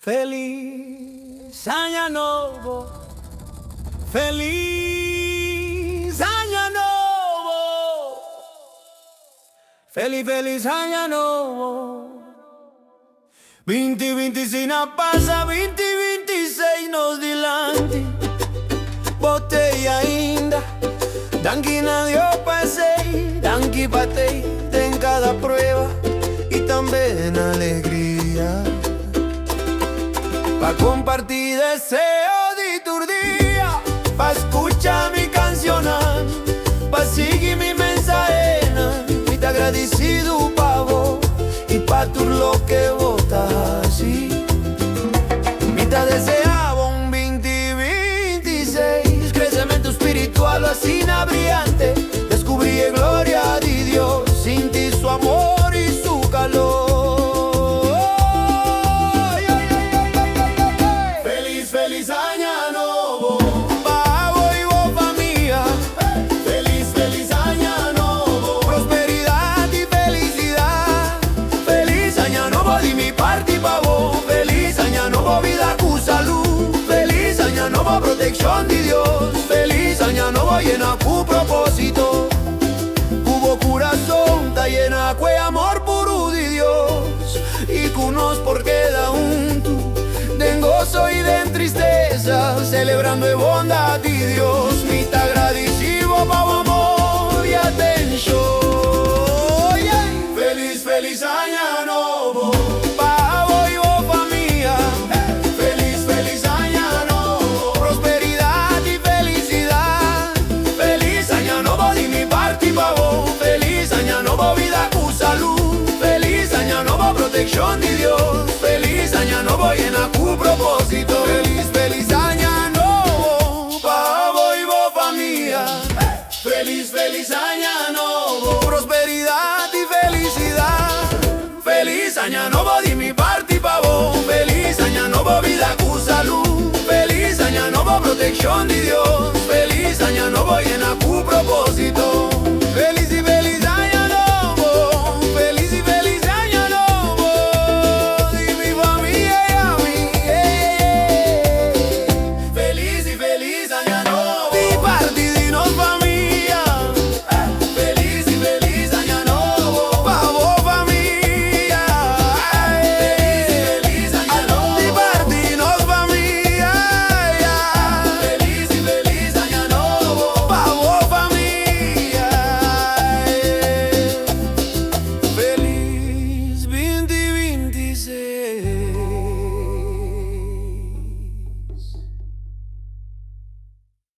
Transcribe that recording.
Feliz año nuevo, feliz año nuevo, feliz año nuevo. 2026 na passa, 2026 nos dilante. Botei ainda, danke na dio passei, danke batei en cada prueba y también alegría. Pa' compartir deseo de tu día, pa' escuchar mi canción, pa' seguir mi mensaje, y te agradecido pa' vos y pa' tu lo que votas así. Mi te deseaba un 2026, crecimiento espiritual así na brillante. Descubrí gloria de Dios, sentí su amor y su calor. Feliz año nuevo, pa' vos y vos familia. Feliz año nuevo, prosperidad y felicidad. Feliz año nuevo de mi parte pa' vos. Feliz año nuevo, vida con salud. Feliz año nuevo, protección de Dios. Feliz año nuevo, llena tu propósito. Cubo corazón está llena de amor puro de Dios. Y con nos por queda junto, de gozo y de tristeza, celebrando la bondad de Dios.